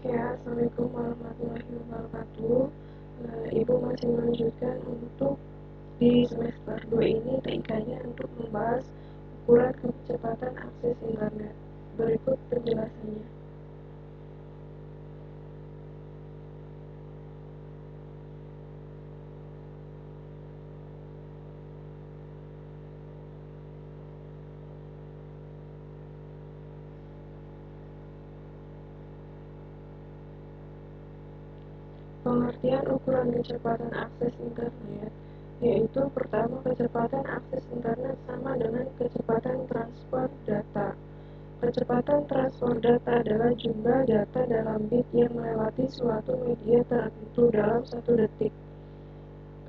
Ya, Assalamualaikum warahmatullahi wabarakatuh. Ibu masih melanjutkan untuk di semester 2 ini TIK-nya untuk membahas ukuran kecepatan akses internet. Berikut penjelasannya. Pengertian ukuran kecepatan akses internet yaitu pertama, kecepatan akses internet sama dengan kecepatan transfer data. Kecepatan transfer data adalah jumlah data dalam bit yang melewati suatu media tertentu dalam 1 detik.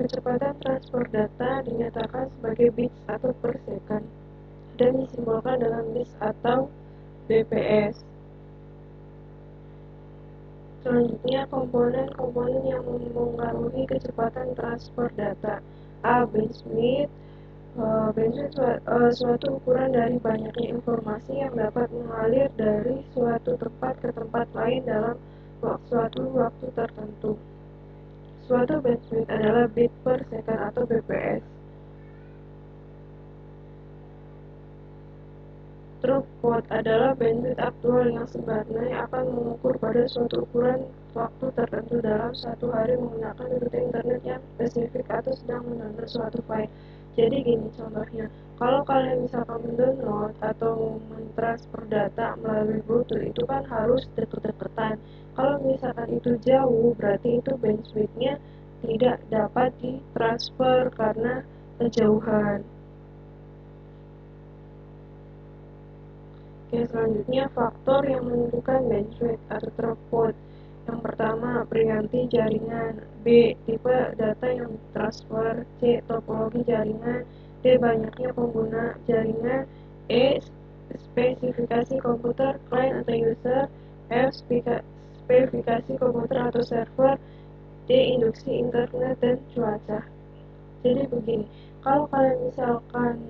Kecepatan transfer data dinyatakan sebagai bits atau per second dan disimbolkan dengan bits atau bps. Selanjutnya, komponen-komponen yang mempengaruhi kecepatan transfer data. A. Bandwidth. Suatu ukuran dari banyaknya informasi yang dapat mengalir dari suatu tempat ke tempat lain dalam suatu waktu tertentu. Suatu bandwidth adalah bit per second atau bps. Throughput adalah bandwidth aktual yang sebenarnya akan mengukur pada suatu ukuran waktu tertentu dalam satu hari menggunakan rute internet yang spesifik atau sedang mendownload suatu file. Jadi gini contohnya, kalau kalian misalkan mendownload atau mentransfer data melalui Bluetooth itu kan harus deket-deketan. Kalau misalkan itu jauh, berarti itu bandwidthnya tidak dapat ditransfer karena kejauhan. Oke, selanjutnya faktor yang menentukan bandwidth atau throughput. Yang pertama, prianti jaringan. B. Tipe data yang ditransfer. C. Topologi jaringan. D. Banyaknya pengguna jaringan. E. Spesifikasi komputer, client atau user. F. Spesifikasi komputer atau server. D. Induksi internet dan cuaca. Jadi begini, kalau kalian misalkan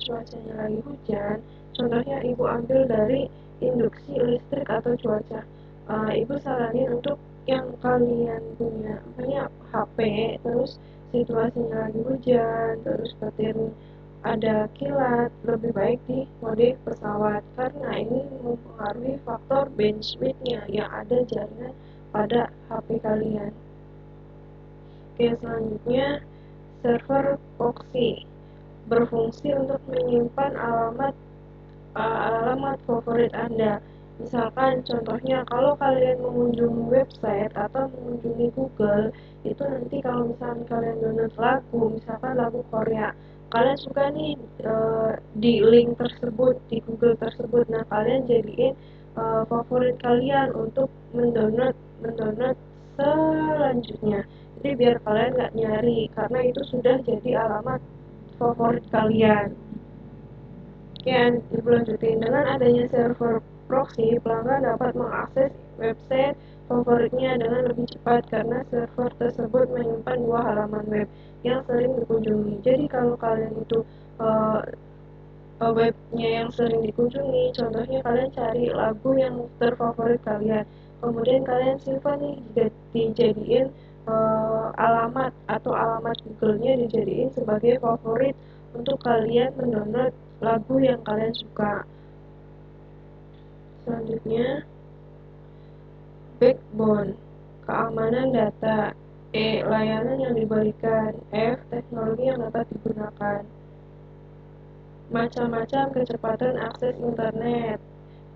cuacanya lagi hujan, contohnya ibu ambil dari induksi listrik atau cuaca. Ibu saranin untuk yang kalian punya HP, terus situasinya lagi hujan, terus petir ada kilat, lebih baik di mode pesawat karena ini mempengaruhi faktor bandwidth-nya yang ada jaringan pada HP kalian. Oke, selanjutnya server proxy berfungsi untuk menyimpan alamat favorit Anda. Misalkan contohnya kalau kalian mengunjungi website atau mengunjungi Google, itu nanti kalau misalkan kalian download lagu, misalkan lagu Korea, kalian suka nih di link tersebut, di Google tersebut, nah kalian jadiin favorit kalian untuk mendownload selanjutnya. Jadi biar kalian nggak nyari karena itu sudah jadi alamat favorit kalian. Oke, dilanjutin dengan adanya server proxy, pelanggan dapat mengakses website favoritnya dengan lebih cepat karena server tersebut menyimpan 2 halaman web yang sering dikunjungi. Jadi kalau kalian itu webnya yang sering dikunjungi, contohnya kalian cari lagu yang terfavorit kalian, kemudian kalian simpan nih, dijadiin alamat atau alamat Google-nya dijadiin sebagai favorit untuk kalian mendownload lagu yang kalian suka. Selanjutnya, backbone, keamanan data. E. Layanan yang diberikan. F. Teknologi yang dapat digunakan. Macam-macam kecepatan akses internet.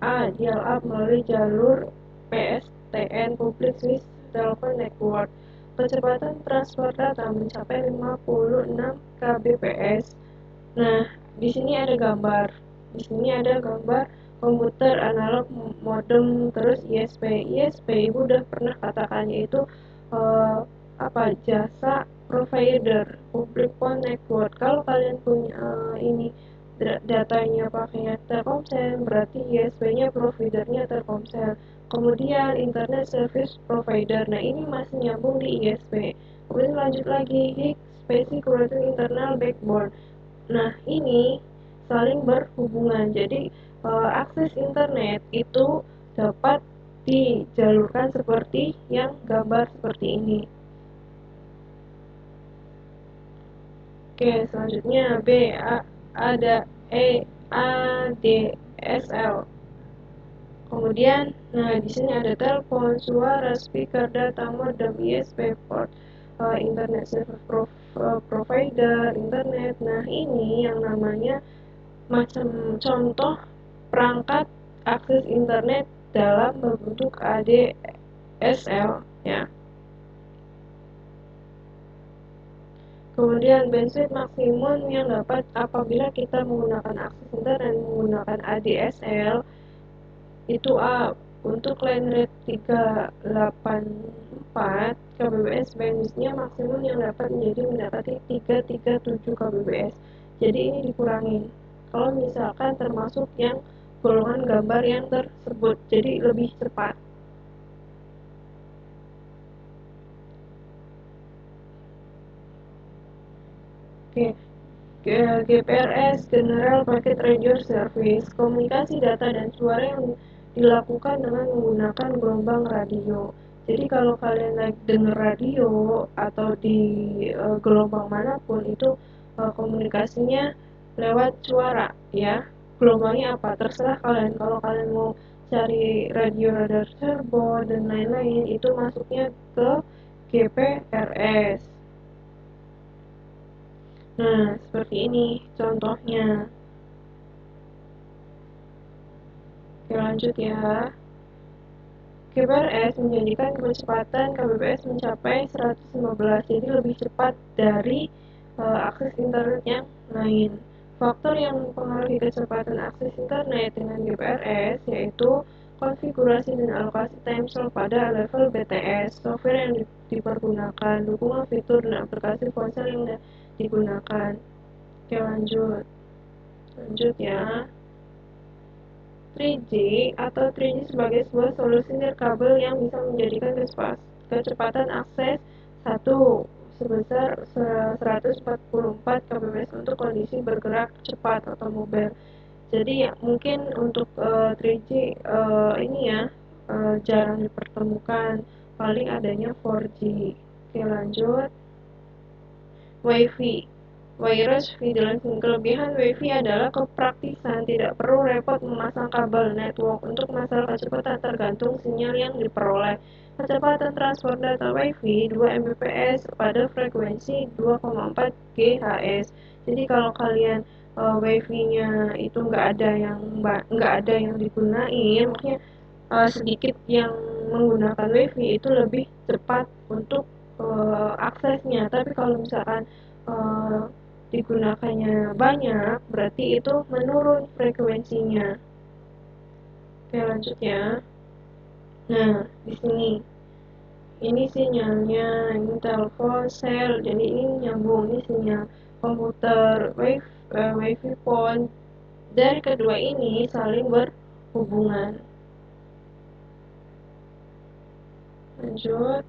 A. Dial-up melalui jalur PSTN (Public Switch Telephone Network). Kecepatan transfer data mencapai 56 kbps. Nah, di sini ada gambar. Di sini ada gambar komputer analog modem terus ISP. ISP ibu udah pernah katakan yaitu jasa provider public phone network. Kalau kalian punya ini datanya pakai Telkomsel, berarti ISP-nya providernya Telkomsel. Kemudian internet service provider. Nah, ini masih nyambung di ISP. Kemudian lanjut lagi HIC, Basic Routing Internal Backbone. Nah, ini saling berhubungan. Jadi akses internet itu dapat dijalurkan seperti yang gambar seperti ini. Oke, selanjutnya B, ada ADSL. Kemudian, nah di sini ada telepon, suara, speaker, data, modem, USB port, internet service provider, internet. Nah, ini yang namanya macam contoh perangkat akses internet dalam bentuk ADSL ya. Kemudian bandwidth maksimum yang dapat apabila kita menggunakan akses internet menggunakan ADSL itu A. Untuk line rate 384 kbps, bandwidthnya maksimum yang dapat menjadi mendapati 337 kbps. Jadi ini dikurangin kalau misalkan termasuk yang golongan gambar yang tersebut, jadi lebih cepat. Oke, GPRS General Packet Radio Service, komunikasi data dan suara yang dilakukan dengan menggunakan gelombang radio. Jadi kalau kalian lagi dengar radio atau di gelombang manapun itu komunikasinya lewat suara ya. Gelombangnya apa? Terserah kalian. Kalau kalian mau cari radio radar servo dan lain-lain itu masuknya ke GPRS. Nah, seperti ini contohnya. Oke, lanjut ya. GPRS menjadikan kecepatan kbps mencapai 115, jadi lebih cepat dari akses internet yang lain. Faktor yang mempengaruhi kecepatan akses internet dengan GPRS yaitu konfigurasi dan alokasi timeslope pada level BTS, software yang dipergunakan, dukungan fitur dan aplikasi ponsel yang digunakan. Oke, lanjut ya. 3G atau 3G sebagai sebuah solusi nirkabel yang bisa menjadikan kecepatan akses 1 sebesar 144 kbps untuk kondisi bergerak cepat atau mobile. Jadi ya, mungkin untuk 3G ini ya jarang dipertemukan, paling adanya 4G. Oke, lanjut. WiFi. Wireless Vigilance. Kelebihan WiFi adalah kepraktisan, tidak perlu repot memasang kabel network. Untuk masalah kecepatan tergantung sinyal yang diperoleh. Kecepatan transfer data WiFi 2 Mbps pada frekuensi 2,4 GHz. Jadi kalau kalian WiFi-nya itu nggak ada yang digunain, maksudnya sedikit yang menggunakan WiFi itu lebih cepat untuk aksesnya. Tapi kalau misalkan uh, digunakannya banyak, berarti itu menurun frekuensinya. Oke, lanjut ya. Nah, di sini ini sinyalnya, ini telepon, sel, jadi ini nyambung, ini sinyal komputer, wifi phone. Dari kedua ini saling berhubungan. Lanjut.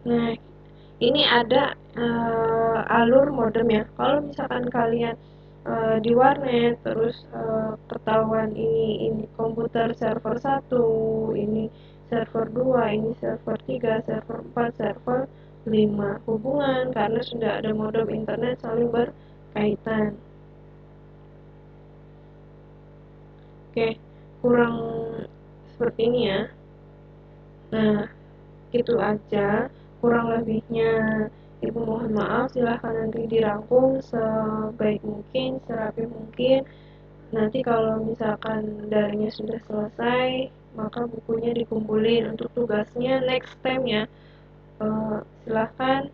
Nah, ini ada alur modem ya. Kalau misalkan kalian di warnet terus ketahuan ini komputer server 1, ini server 2, ini server 3, server 4, server 5. Hubungan karena sudah ada modem internet saling berkaitan. Oke, kurang seperti ini ya. Nah, itu aja kurang lebihnya. Ibu mohon maaf, silahkan nanti dirangkum sebaik mungkin, serapi mungkin. Nanti kalau misalkan darinya sudah selesai, maka bukunya dikumpulin untuk tugasnya next time ya. Silahkan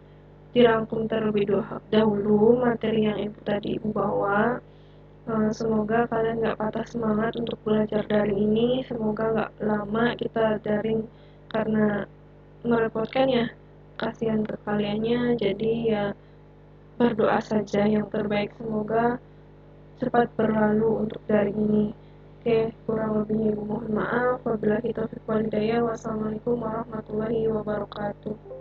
dirangkum terlebih dahulu materi yang ibu tadi ibu bawa. Semoga kalian gak patah semangat untuk belajar daring ini. Semoga gak lama kita daring karena merepotkan ya, kasihan ke kaliannya. Jadi ya berdoa saja yang terbaik, semoga cepat berlalu untuk daring ini. Oke, kurang lebihnya ibu mohon maaf. Wabillahi taufiq walhidayah. Wassalamualaikum warahmatullahi wabarakatuh.